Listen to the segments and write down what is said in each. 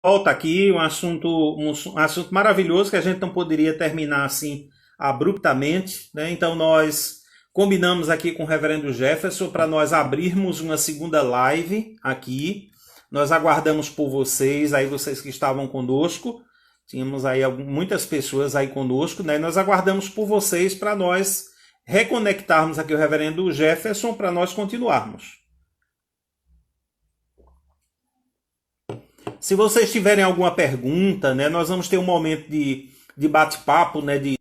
volta aqui, um assunto maravilhoso que a gente não poderia terminar assim abruptamente, né? Então nós combinamos aqui com o Reverendo Jefferson para nós abrirmos uma segunda live aqui. Nós aguardamos por vocês, aí vocês que estavam conosco. Tínhamos aí muitas pessoas aí conosco, né? Nós aguardamos por vocês para nós reconectarmos aqui o Reverendo Jefferson para nós continuarmos. Se vocês tiverem alguma pergunta, né, nós vamos ter um momento de bate-papo, né, de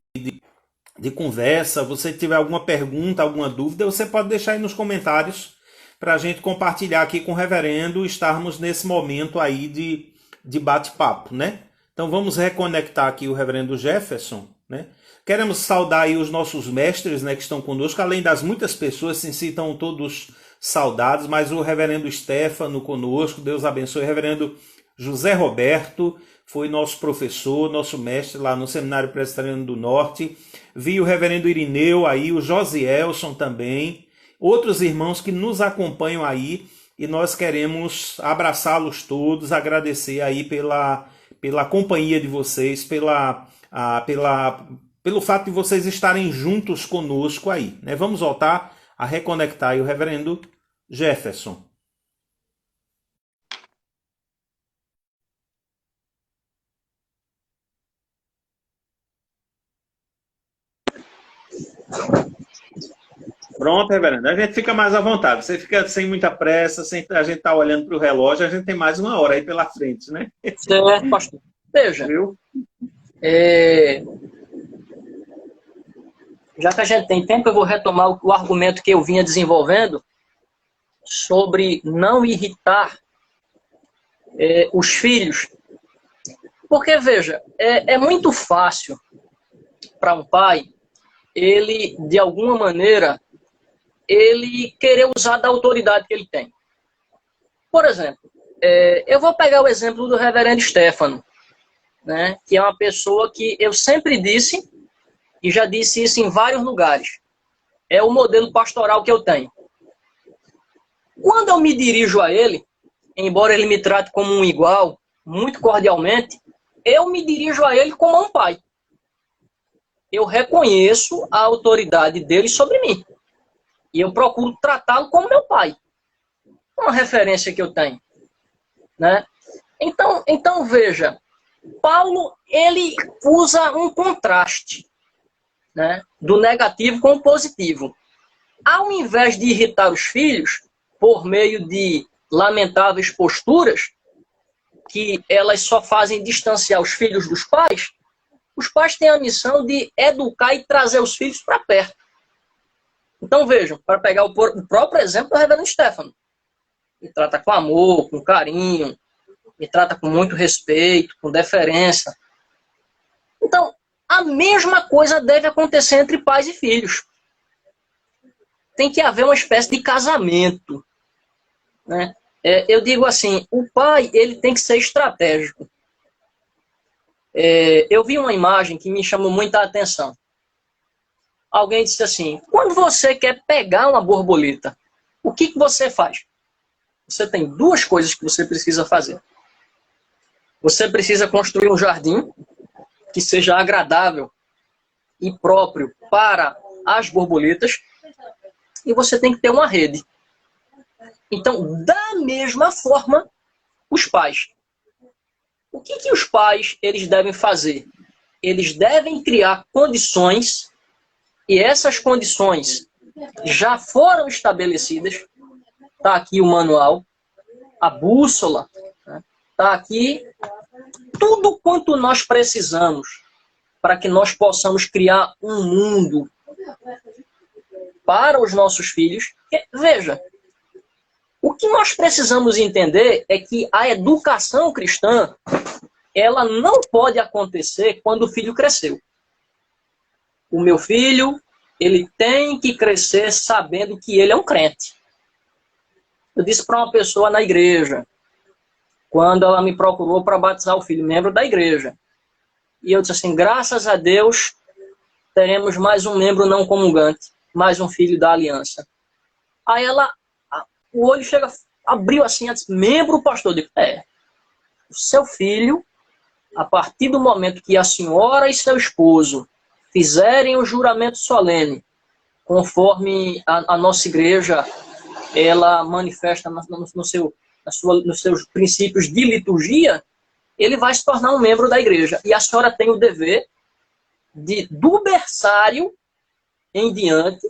conversa. Você tiver alguma pergunta, alguma dúvida, você pode deixar aí nos comentários para a gente compartilhar aqui com o reverendo, estarmos nesse momento aí de bate-papo, né? Então vamos reconectar aqui o reverendo Jefferson, né? Queremos saudar aí os nossos mestres, né, que estão conosco, além das muitas pessoas, se citam todos saudados, mas o reverendo Stefano conosco, Deus abençoe, o reverendo José Roberto, foi nosso professor, nosso mestre lá no Seminário Presbiteriano do Norte. Vi o reverendo Irineu aí, o Josielson também, outros irmãos que nos acompanham aí, e nós queremos abraçá-los todos, agradecer aí pela companhia de vocês, pelo fato de vocês estarem juntos conosco aí, né? Vamos voltar a reconectar aí o reverendo Jefferson. Pronto, reverendo. A gente fica mais à vontade. Você fica sem muita pressa, sem a gente estar olhando para o relógio, a gente tem mais uma hora aí pela frente, né? Certo, pastor. Veja, Viu? já que a gente tem tempo, eu vou retomar o argumento que eu vinha desenvolvendo sobre não irritar os filhos. Porque, veja, é muito fácil para um pai, ele, de alguma maneira, ele querer usar da autoridade que ele tem. Por exemplo, eu vou pegar o exemplo do reverendo Stefano, né, que é uma pessoa que eu sempre disse, e já disse isso em vários lugares, é o modelo pastoral que eu tenho. Quando eu me dirijo a ele, embora ele me trate como um igual, muito cordialmente, eu me dirijo a ele como um pai. Eu reconheço a autoridade dele sobre mim. E eu procuro tratá-lo como meu pai. Uma referência que eu tenho, né? Então veja, Paulo, ele usa um contraste, né, do negativo com o positivo. Ao invés de irritar os filhos, por meio de lamentáveis posturas, que elas só fazem distanciar os filhos dos pais têm a missão de educar e trazer os filhos para perto. Então vejam, para pegar o próprio exemplo do reverendo Stefano, ele trata com amor, com carinho, ele trata com muito respeito, com deferência. Então, a mesma coisa deve acontecer entre pais e filhos. Tem que haver uma espécie de casamento, né? Eu digo assim, o pai, ele tem que ser estratégico. Eu vi uma imagem que me chamou muita atenção. Alguém disse assim, quando você quer pegar uma borboleta, o que você faz? Você tem duas coisas que você precisa fazer. Você precisa construir um jardim que seja agradável e próprio para as borboletas, e você tem que ter uma rede. Então, da mesma forma, os pais. O que os pais eles devem fazer? Eles devem criar condições, e essas condições já foram estabelecidas. Está aqui o manual, a bússola, né? Está aqui tudo quanto nós precisamos para que nós possamos criar um mundo para os nossos filhos. Veja, o que nós precisamos entender é que a educação cristã, ela não pode acontecer quando o filho cresceu. O meu filho, ele tem que crescer sabendo que ele é um crente. Eu disse para uma pessoa na igreja, quando ela me procurou para batizar o filho, membro da igreja. E eu disse assim, graças a Deus, teremos mais um membro não comungante, mais um filho da aliança. Aí ela, o olho abriu assim, ela disse, membro, pastor? Eu digo, o seu filho, a partir do momento que a senhora e seu esposo fizerem o juramento solene, conforme a nossa igreja ela manifesta nos seus princípios de liturgia, ele vai se tornar um membro da igreja. E a senhora tem o dever de, do berçário em diante,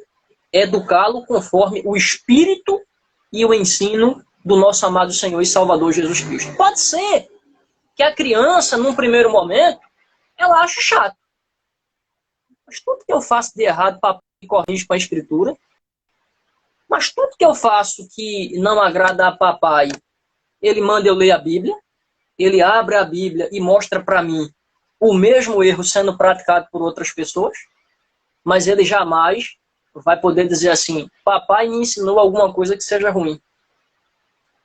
educá-lo conforme o espírito e o ensino do nosso amado Senhor e Salvador Jesus Cristo. Pode ser que a criança, num primeiro momento, ela ache chato. Mas tudo que eu faço de errado, papai corrige com a escritura. Mas tudo que eu faço que não agrada a papai, ele manda eu ler a Bíblia. Ele abre a Bíblia e mostra para mim o mesmo erro sendo praticado por outras pessoas. Mas ele jamais vai poder dizer assim, papai me ensinou alguma coisa que seja ruim.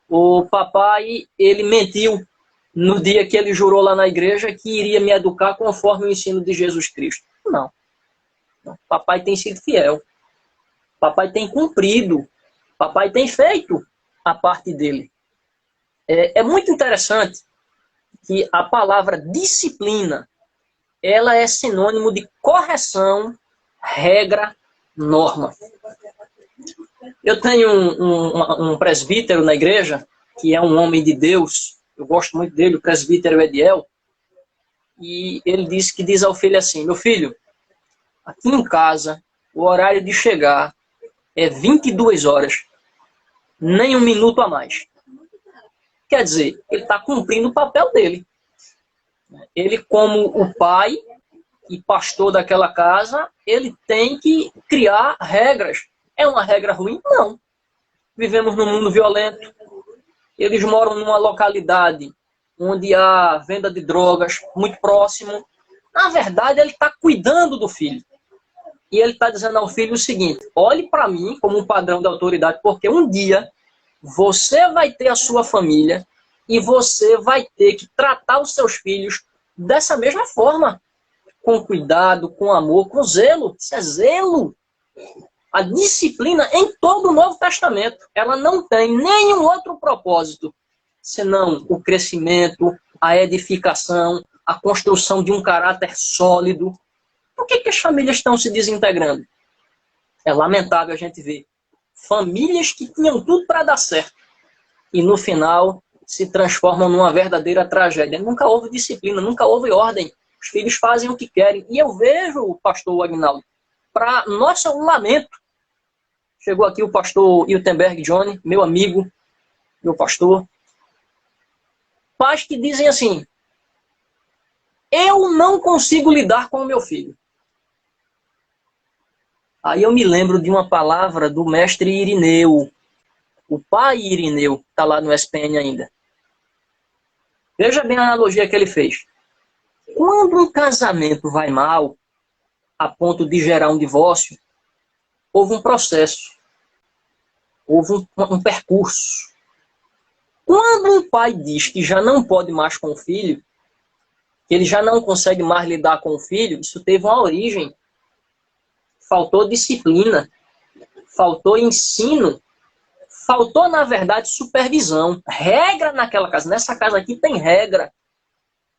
O papai, ele mentiu no dia que ele jurou lá na igreja que iria me educar conforme o ensino de Jesus Cristo. Não. Papai tem sido fiel. Papai tem cumprido. Papai tem feito a parte dele. É muito interessante que a palavra disciplina, ela é sinônimo de correção, regra, norma. Eu tenho um presbítero na igreja, que é um homem de Deus, eu gosto muito dele, o presbítero Ediel, e ele diz ao filho assim, meu filho, aqui em casa, o horário de chegar é 22 horas, nem um minuto a mais. Quer dizer, ele está cumprindo o papel dele. Ele, como o pai e pastor daquela casa, ele tem que criar regras. É uma regra ruim? Não. Vivemos num mundo violento. Eles moram numa localidade onde há venda de drogas muito próximo. Na verdade, ele está cuidando do filho. E ele está dizendo ao filho o seguinte, olhe para mim como um padrão de autoridade, porque um dia você vai ter a sua família e você vai ter que tratar os seus filhos dessa mesma forma. Com cuidado, com amor, com zelo. Isso é zelo. A disciplina em todo o Novo Testamento, ela não tem nenhum outro propósito, senão o crescimento, a edificação, a construção de um caráter sólido. Por que as famílias estão se desintegrando? É lamentável a gente ver famílias que tinham tudo para dar certo e no final se transformam numa verdadeira tragédia. Nunca houve disciplina, nunca houve ordem. Os filhos fazem o que querem. E eu vejo o pastor Agnaldo, para nosso lamento, chegou aqui o pastor Hiltenberg Johnny, meu amigo, meu pastor, pais que dizem assim, eu não consigo lidar com o meu filho. Aí eu me lembro de uma palavra do mestre Irineu, o pai Irineu, que está lá no SPN ainda. Veja bem a analogia que ele fez. Quando um casamento vai mal, a ponto de gerar um divórcio, houve um processo, houve um percurso. Quando um pai diz que já não pode mais com o filho, que ele já não consegue mais lidar com o filho, isso teve uma origem. Faltou disciplina, faltou ensino, faltou, na verdade, supervisão, regra naquela casa. Nessa casa aqui tem regra.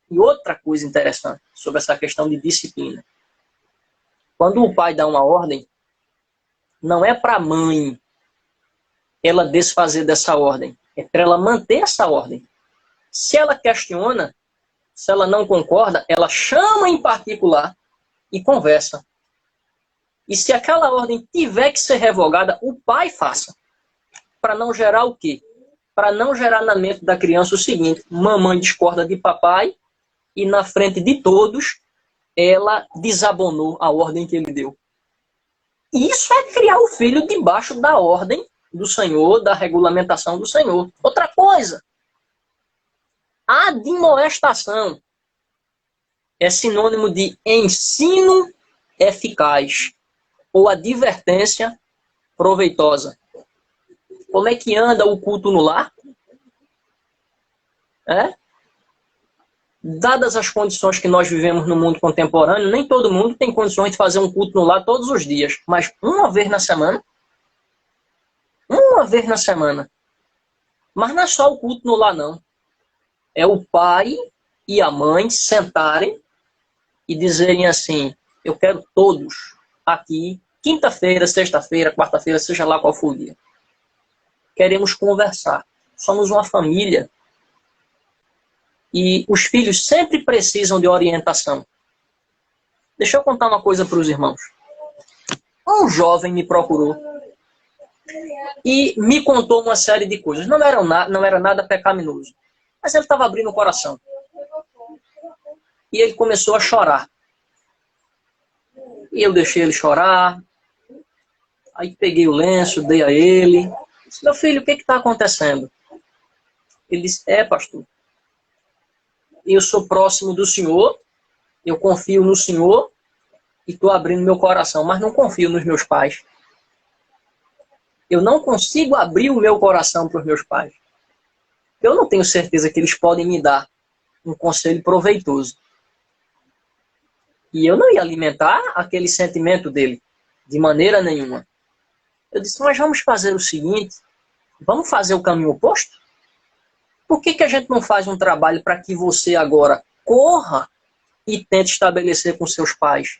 E outra coisa interessante sobre essa questão de disciplina. Quando o pai dá uma ordem, não é para a mãe ela desfazer dessa ordem, é para ela manter essa ordem. Se ela questiona, se ela não concorda, ela chama em particular e conversa. E se aquela ordem tiver que ser revogada, o pai faça. Para não gerar o quê? Para não gerar na mente da criança o seguinte, mamãe discorda de papai e na frente de todos ela desabonou a ordem que ele deu. E isso é criar o filho debaixo da ordem do Senhor, da regulamentação do Senhor. Outra coisa, admoestação é sinônimo de ensino eficaz ou advertência proveitosa. Como é que anda o culto no lar? Dadas as condições que nós vivemos no mundo contemporâneo, nem todo mundo tem condições de fazer um culto no lar todos os dias, mas uma vez na semana. Uma vez na semana. Mas não é só o culto no lar, não. É o pai e a mãe sentarem e dizerem assim: eu quero todos aqui, quinta-feira, sexta-feira, quarta-feira, seja lá qual for o dia. Queremos conversar. Somos uma família. E os filhos sempre precisam de orientação. Deixa eu contar uma coisa para os irmãos. Um jovem me procurou e me contou uma série de coisas. Não era nada pecaminoso. Mas ele estava abrindo o coração. E ele começou a chorar. E eu deixei ele chorar. Aí peguei o lenço, dei a ele. Disse: meu filho, o que está acontecendo? Ele disse: pastor, eu sou próximo do Senhor, eu confio no Senhor e estou abrindo meu coração, mas não confio nos meus pais. Eu não consigo abrir o meu coração para os meus pais. Eu não tenho certeza que eles podem me dar um conselho proveitoso. E eu não ia alimentar aquele sentimento dele, de maneira nenhuma. Eu disse: mas vamos fazer o seguinte, vamos fazer o caminho oposto? Por que a gente não faz um trabalho para que você agora corra e tente estabelecer com seus pais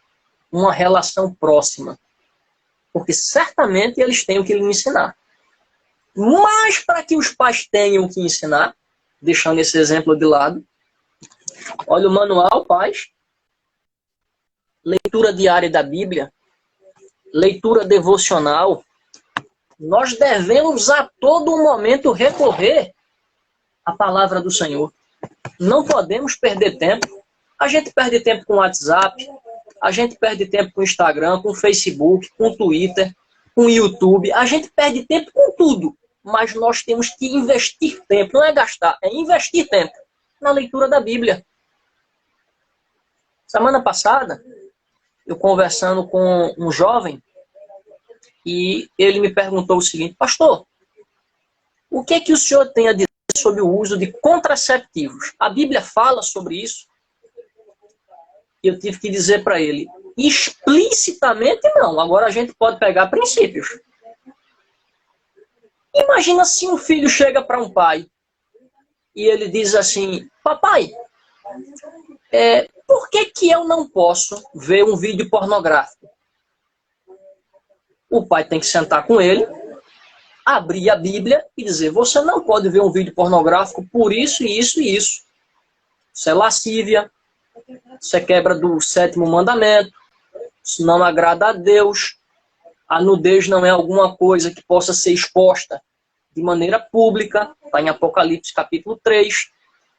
uma relação próxima? Porque certamente eles têm o que lhe ensinar. Mas para que os pais tenham o que ensinar, deixando esse exemplo de lado, olha o manual, pais. Leitura diária da Bíblia, leitura devocional. Nós devemos a todo momento recorrer à palavra do Senhor. Não podemos perder tempo. A gente perde tempo com o WhatsApp, a gente perde tempo com o Instagram, com o Facebook, com o Twitter, com o YouTube. A gente perde tempo com tudo. Mas nós temos que investir tempo. Não é gastar, é investir tempo na leitura da Bíblia. Semana passada, eu conversando com um jovem, e ele me perguntou o seguinte: pastor, o que é que o senhor tem a dizer sobre o uso de contraceptivos? A Bíblia fala sobre isso? E eu tive que dizer para ele: explicitamente não. Agora a gente pode pegar princípios. Imagina se um filho chega para um pai e ele diz assim: papai, por que eu não posso ver um vídeo pornográfico? O pai tem que sentar com ele, abrir a Bíblia e dizer: você não pode ver um vídeo pornográfico por isso, isso e isso. Isso é lascívia, isso é quebra do 7º mandamento, isso não agrada a Deus, a nudez não é alguma coisa que possa ser exposta de maneira pública, está em Apocalipse capítulo 3.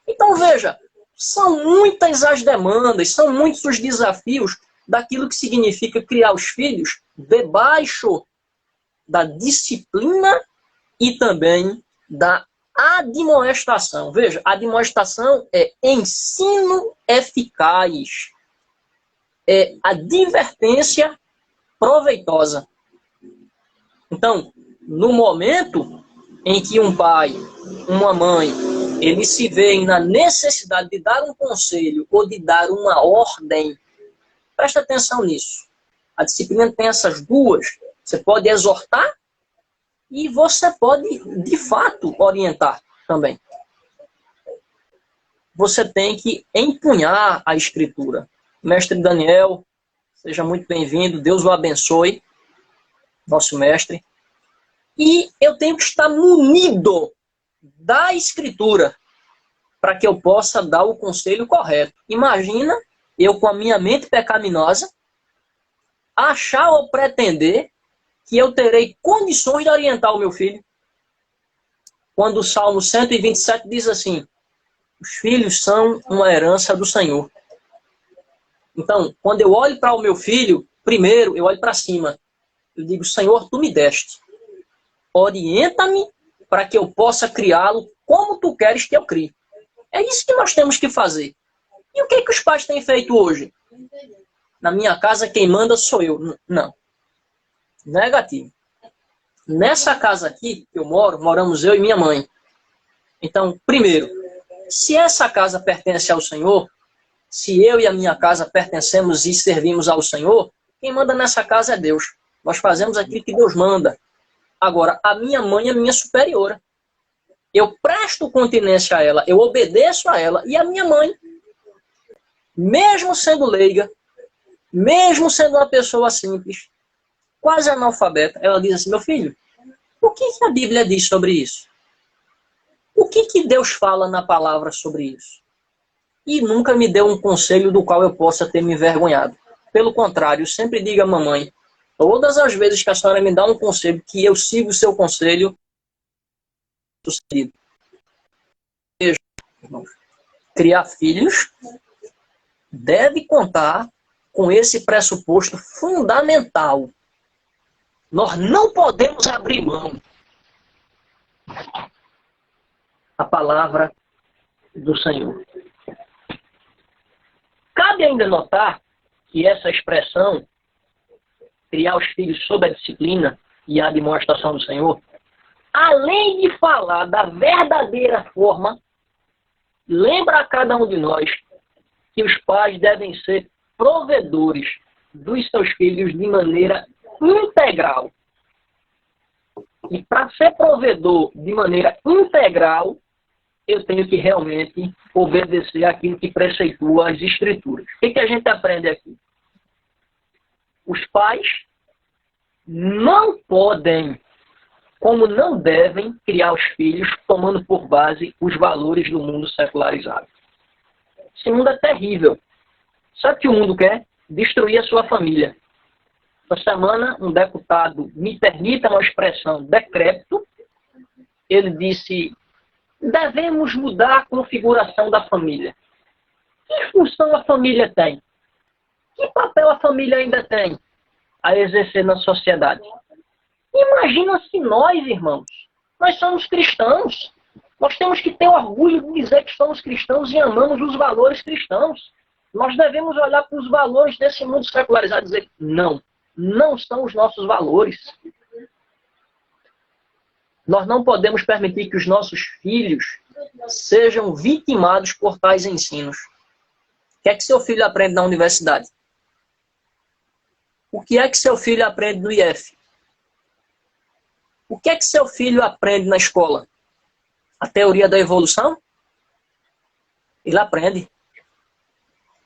Então veja, são muitas as demandas, são muitos os desafios daquilo que significa criar os filhos debaixo da disciplina e também da admoestação. Veja, admoestação é ensino eficaz, é advertência proveitosa. Então, no momento em que um pai, uma mãe, eles se veem na necessidade de dar um conselho ou de dar uma ordem, presta atenção nisso. A disciplina tem essas duas. Você pode exortar e você pode, de fato, orientar também. Você tem que empunhar a Escritura. Mestre Daniel, seja muito bem-vindo. Deus o abençoe, nosso mestre. E eu tenho que estar munido da Escritura para que eu possa dar o conselho correto. Imagina eu, com a minha mente pecaminosa, achar ou pretender que eu terei condições de orientar o meu filho. Quando o Salmo 127 diz assim: os filhos são uma herança do Senhor. Então, quando eu olho para o meu filho, primeiro eu olho para cima. Eu digo: Senhor, tu me deste. Orienta-me para que eu possa criá-lo como tu queres que eu crie. É isso que nós temos que fazer. E o que os pais têm feito hoje? Na minha casa quem manda sou eu. Não. Negativo. Nessa casa aqui que eu moro, moramos eu e minha mãe. Então, primeiro, se essa casa pertence ao Senhor, se eu e a minha casa pertencemos e servimos ao Senhor, quem manda nessa casa é Deus. Nós fazemos aquilo que Deus manda. Agora, a minha mãe é minha superiora. eu presto continência a ela, eu obedeço a ela, e a minha mãe, mesmo sendo leiga, mesmo sendo uma pessoa simples, quase analfabeta, ela diz assim: meu filho, o que a Bíblia diz sobre isso? O que Deus fala na palavra sobre isso? E nunca me deu um conselho do qual eu possa ter me envergonhado. Pelo contrário, sempre diga à mamãe, todas as vezes que a senhora me dá um conselho, que eu sigo o seu conselho, sucedido. Veja, irmãos, criar filhos deve contar com esse pressuposto fundamental. Nós não podemos abrir mão da palavra do Senhor. Cabe ainda notar que essa expressão, criar os filhos sob a disciplina e a demonstração do Senhor, além de falar da verdadeira forma, lembra a cada um de nós que os pais devem ser provedores dos seus filhos de maneira integral. E para ser provedor de maneira integral, eu tenho que realmente obedecer aquilo que preceitua as Escrituras. O que a gente aprende aqui? Os pais não podem, como não devem, criar os filhos tomando por base os valores do mundo secularizado. Esse mundo é terrível. Sabe o que o mundo quer? Destruir a sua família. Essa semana, um deputado, me permita uma expressão, decrépito, ele disse: devemos mudar a configuração da família. Que função a família tem? Que papel a família ainda tem a exercer na sociedade? Imagina se nós, irmãos, nós somos cristãos. Nós temos que ter orgulho de dizer que somos cristãos e amamos os valores cristãos. Nós devemos olhar para os valores desse mundo secularizado e dizer: não, não são os nossos valores. Nós não podemos permitir que os nossos filhos sejam vitimados por tais ensinos. O que é que seu filho aprende na universidade? O que é que seu filho aprende no IF? O que é que seu filho aprende na escola? A teoria da evolução? Ele aprende.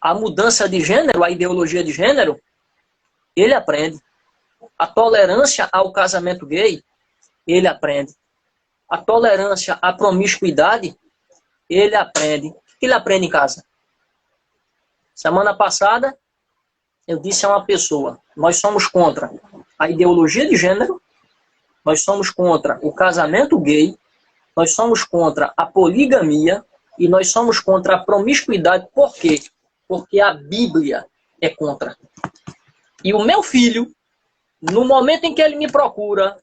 A mudança de gênero, a ideologia de gênero, ele aprende. A tolerância ao casamento gay, ele aprende. A tolerância à promiscuidade, ele aprende. O que ele aprende em casa? Semana passada, eu disse a uma pessoa: nós somos contra a ideologia de gênero, nós somos contra o casamento gay, nós somos contra a poligamia e nós somos contra a promiscuidade. Por quê? Porque a Bíblia é contra. E o meu filho, no momento em que ele me procura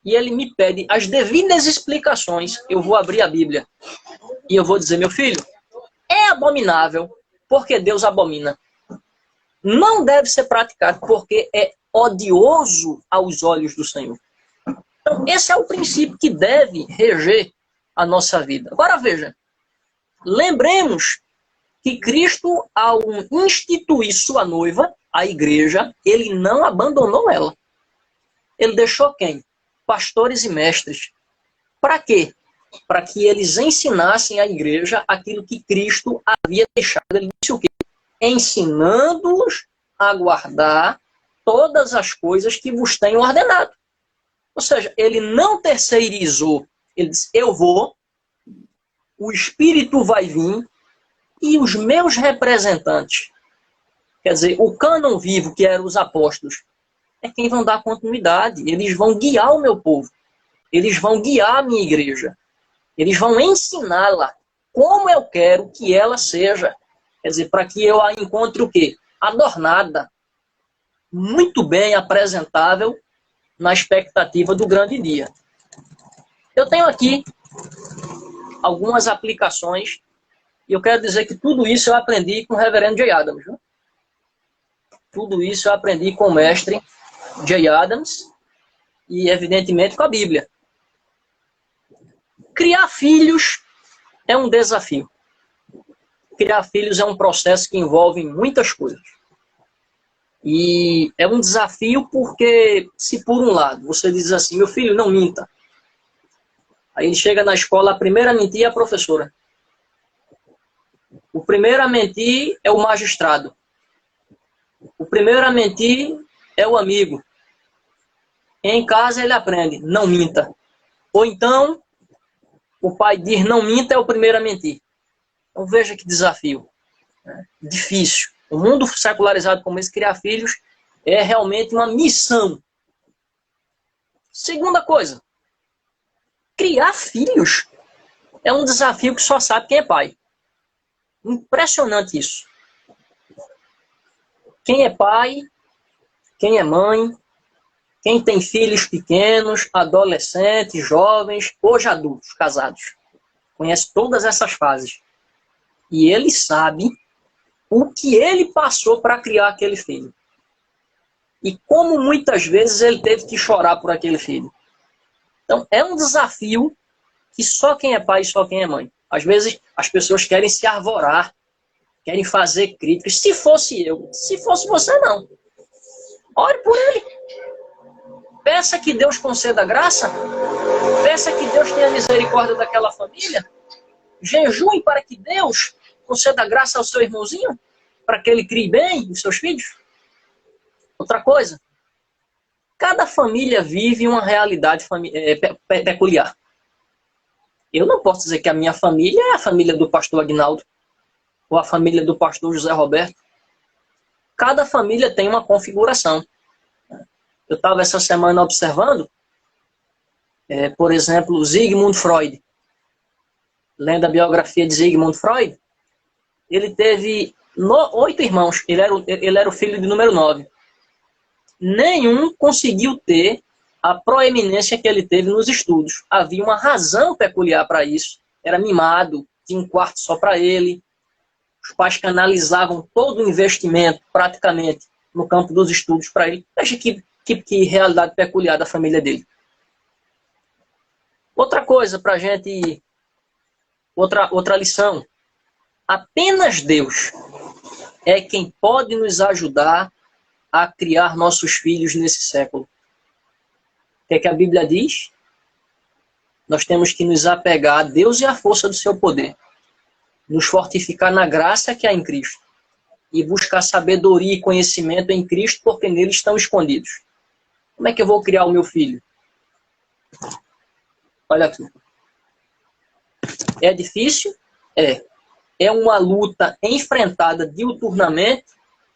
e ele me pede as devidas explicações, eu vou abrir a Bíblia e eu vou dizer: meu filho, é abominável porque Deus abomina. Não deve ser praticado porque é odioso aos olhos do Senhor. Então, esse é o princípio que deve reger a nossa vida. Agora veja, lembremos que Cristo, ao instituir sua noiva, a igreja, ele não abandonou ela. Ele deixou quem? Pastores e mestres. Para quê? Para que eles ensinassem à igreja aquilo que Cristo havia deixado. Ele disse o quê? Ensinando-os a guardar todas as coisas que vos tenho ordenado. Ou seja, ele não terceirizou. Ele disse: eu vou, o Espírito vai vir e os meus representantes, quer dizer, o cânon vivo, que eram os apóstolos, é quem vão dar continuidade. Eles vão guiar o meu povo. Eles vão guiar a minha igreja. Eles vão ensiná-la como eu quero que ela seja. Quer dizer, para que eu a encontre o quê? Adornada. Muito bem apresentável na expectativa do grande dia. Eu tenho aqui algumas aplicações e eu quero dizer que tudo isso eu aprendi com o reverendo J. Adams. Viu? Tudo isso eu aprendi com o mestre J. Adams e, evidentemente, com a Bíblia. Criar filhos é um desafio. Criar filhos é um processo que envolve muitas coisas. E é um desafio porque, se por um lado você diz assim: meu filho, não minta. Aí ele chega na escola, a primeira a mentir é a professora. O primeiro a mentir é o magistrado. O primeiro a mentir é o amigo. Em casa ele aprende, não minta. Ou então, o pai diz não minta, é o primeiro a mentir. Então veja que desafio. Difícil. O mundo secularizado como esse, criar filhos, é realmente uma missão. Segunda coisa, criar filhos é um desafio que só sabe quem é pai. Impressionante isso. Quem é pai, quem é mãe, quem tem filhos pequenos, adolescentes, jovens, hoje adultos, casados, conhece todas essas fases. E ele sabe o que ele passou para criar aquele filho. E como muitas vezes ele teve que chorar por aquele filho. Então, é um desafio que só quem é pai e só quem é mãe. Às vezes, as pessoas querem se arvorar, querem fazer críticas. Se fosse eu, se fosse você, não. Ore por ele. Peça que Deus conceda graça. Peça que Deus tenha misericórdia daquela família. Jejue para que Deus conceda graça ao seu irmãozinho, para que ele crie bem os seus filhos. Outra coisa, cada família vive uma realidade peculiar. Eu não posso dizer que a minha família é a família do pastor Aguinaldo, ou a família do pastor José Roberto. Cada família tem uma configuração. Eu estava essa semana observando, por exemplo, Sigmund Freud. Lendo a biografia de Sigmund Freud, ele teve 8 irmãos. Ele era o filho de número 9. Nenhum conseguiu ter a proeminência que ele teve nos estudos. Havia uma razão peculiar para isso. Era mimado, tinha um quarto só para ele. Os pais canalizavam todo o investimento, praticamente, no campo dos estudos para ele. Veja que realidade peculiar da família dele. Outra coisa para a gente... Outra lição. Apenas Deus é quem pode nos ajudar a criar nossos filhos nesse século. O que é que a Bíblia diz? Nós temos que nos apegar a Deus e à força do seu poder. Nos fortificar na graça que há em Cristo. E buscar sabedoria e conhecimento em Cristo, porque nele estão escondidos. Como é que eu vou criar o meu filho? Olha aqui. É difícil? É. É uma luta enfrentada diuturnamente?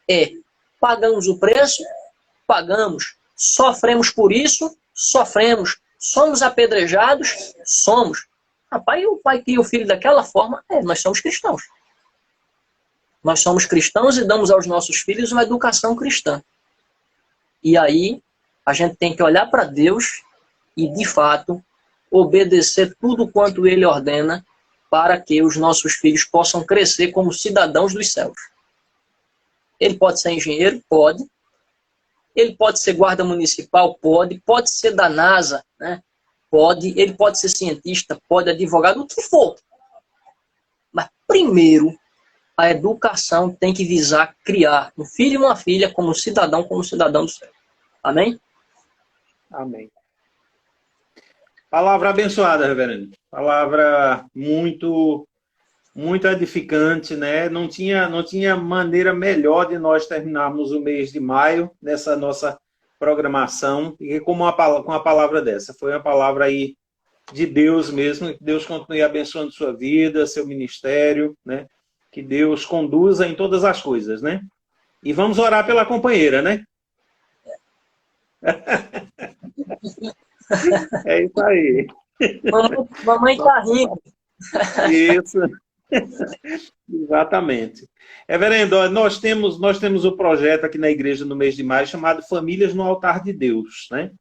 É. Pagamos o preço? Pagamos. Sofremos por isso? Sofremos. Somos apedrejados? Somos. Rapaz, o pai cria o filho daquela forma? Nós somos cristãos. Nós somos cristãos e damos aos nossos filhos uma educação cristã. E aí, a gente tem que olhar para Deus e, de fato, obedecer tudo quanto Ele ordena para que os nossos filhos possam crescer como cidadãos dos céus. Ele pode ser engenheiro? Pode. Ele pode ser guarda municipal? Pode. Pode ser da NASA? Né? Pode. Ele pode ser cientista? Pode. Advogado? O que for. Mas, primeiro, a educação tem que visar criar um filho e uma filha como cidadão do céu. Amém? Amém. Palavra abençoada, reverendo. Palavra muito edificante, né? Não tinha maneira melhor de nós terminarmos o mês de maio nessa nossa programação e com uma palavra dessa. Foi uma palavra aí de Deus mesmo, que Deus continue abençoando sua vida, seu ministério, né? Que Deus conduza em todas as coisas, né? E vamos orar pela companheira, né? É isso aí. Mamãe tá rindo. Isso. Exatamente. Reverendo, nós temos o projeto aqui na igreja no mês de maio chamado Famílias no Altar de Deus, né?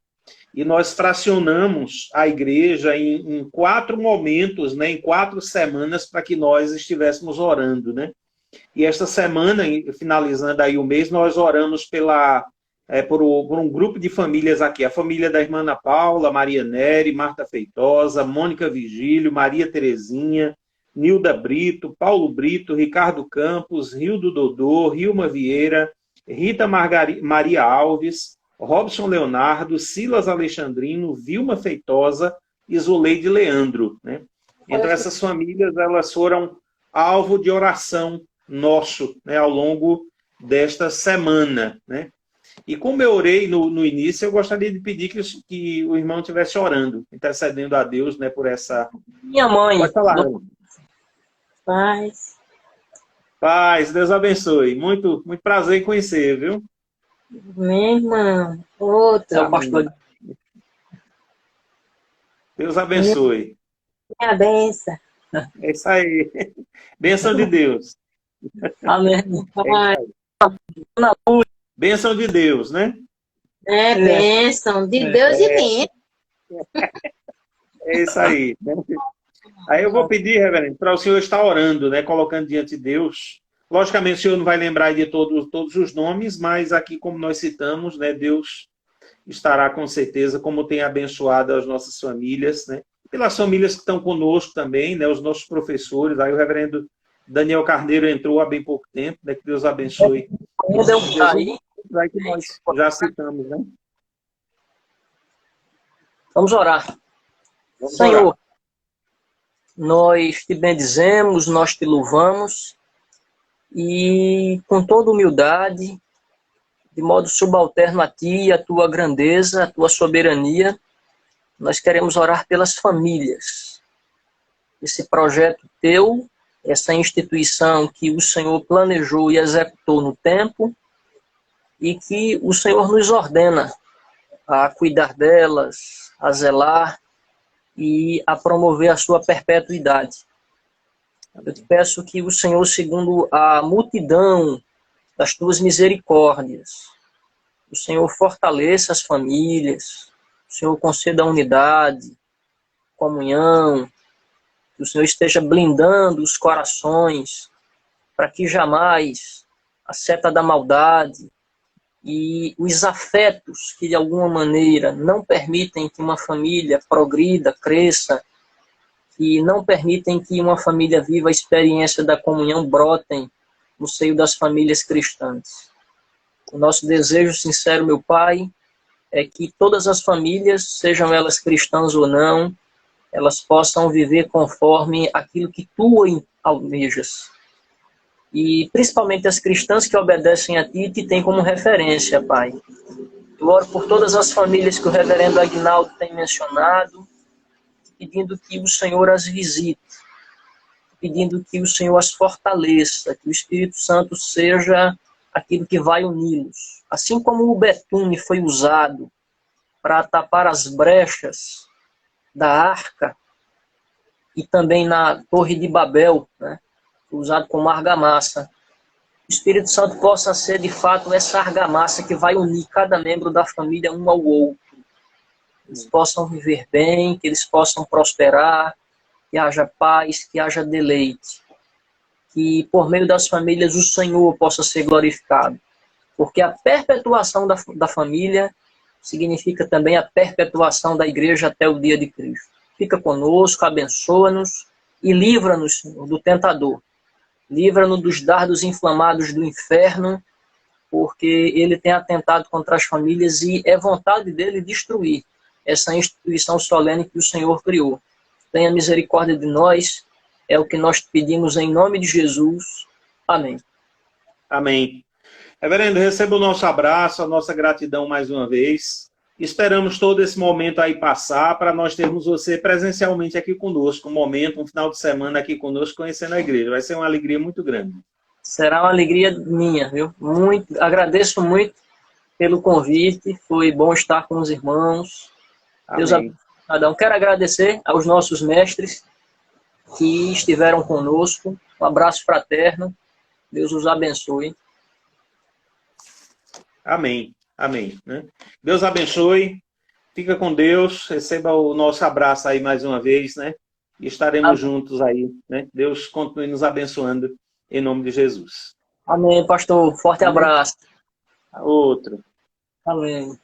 E nós fracionamos a igreja em 4 momentos, né? Em 4 semanas para que nós estivéssemos orando, né? E esta semana, finalizando aí o mês, nós oramos por um grupo de famílias aqui, a família da irmã Ana Paula, Maria Nery, Marta Feitosa, Mônica Vigílio, Maria Terezinha, Nilda Brito, Paulo Brito, Ricardo Campos, Rildo Dodô, Rilma Vieira, Rita Maria Alves, Robson Leonardo, Silas Alexandrino, Vilma Feitosa, Isoleide Leandro, né? Então, essas famílias, elas foram alvo de oração nosso, né, ao longo desta semana, né? E como eu orei no início, eu gostaria de pedir que o irmão estivesse orando, intercedendo a Deus, né, por essa... Minha mãe. Pode falar. Paz. Paz, Deus abençoe. Muito, muito prazer em conhecer, viu? Minha irmã. Outra. É o pastor. Deus abençoe. Minha benção. É isso aí. Bênção de Deus. Amém. É isso aí. Bênção de Deus, né? É bênção de Deus e minha. É isso aí. Aí eu vou pedir, reverendo, para o senhor estar orando, né? Colocando diante de Deus. Logicamente, o senhor não vai lembrar de todos os nomes, mas aqui, como nós citamos, né? Deus estará com certeza, como tem abençoado as nossas famílias, né? Pelas famílias que estão conosco também, né? Os nossos professores. Aí o reverendo Daniel Carneiro entrou há bem pouco tempo, né? Que Deus abençoe. Aí que nós já citamos, né? Vamos orar. Senhor, nós te bendizemos, nós te louvamos e com toda humildade, de modo subalterno a ti, a tua grandeza, a tua soberania, nós queremos orar pelas famílias. Esse projeto teu, essa instituição que o Senhor planejou e executou no tempo e que o Senhor nos ordena a cuidar delas, a zelar e a promover a sua perpetuidade. Eu te peço que o Senhor, segundo a multidão das tuas misericórdias, o Senhor fortaleça as famílias, o Senhor conceda unidade, comunhão, que o Senhor esteja blindando os corações para que jamais a seta da maldade e os afetos que de alguma maneira não permitem que uma família progrida, cresça, que não permitem que uma família viva a experiência da comunhão brotem no seio das famílias cristãs. O nosso desejo sincero, meu Pai, é que todas as famílias, sejam elas cristãs ou não, elas possam viver conforme aquilo que tu almejas. E principalmente as cristãs que obedecem a ti e te têm como referência, Pai. Eu oro por todas as famílias que o reverendo Aguinaldo tem mencionado, pedindo que o Senhor as visite, pedindo que o Senhor as fortaleça, que o Espírito Santo seja aquilo que vai uni-los. Assim como o betume foi usado para tapar as brechas da arca e também na Torre de Babel, né, usado como argamassa, o Espírito Santo possa ser de fato essa argamassa que vai unir cada membro da família um ao outro. Eles possam viver bem, que eles possam prosperar, que haja paz, que haja deleite. Que por meio das famílias o Senhor possa ser glorificado. Porque a perpetuação da família significa também a perpetuação da igreja até o dia de Cristo. Fica conosco, abençoa-nos e livra-nos, Senhor, do tentador. Livra-nos dos dardos inflamados do inferno, porque ele tem atentado contra as famílias e é vontade dele destruir essa instituição solene que o Senhor criou. Tenha misericórdia de nós, é o que nós pedimos em nome de Jesus. Amém. Amém. Reverendo, receba o nosso abraço, a nossa gratidão mais uma vez. Esperamos todo esse momento aí passar para nós termos você presencialmente aqui conosco, um momento, um final de semana aqui conosco, conhecendo a igreja. Vai ser uma alegria muito grande. Será uma alegria minha, viu? Agradeço muito pelo convite, foi bom estar com os irmãos. Amém. Deus abençoe cada um. Quero agradecer aos nossos mestres que estiveram conosco. Um abraço fraterno. Deus os abençoe. Amém. Amém. Né? Deus abençoe. Fica com Deus. Receba o nosso abraço aí mais uma vez, né? E estaremos juntos aí, né? Deus continue nos abençoando em nome de Jesus. Amém, pastor. Forte abraço. Outro. Amém.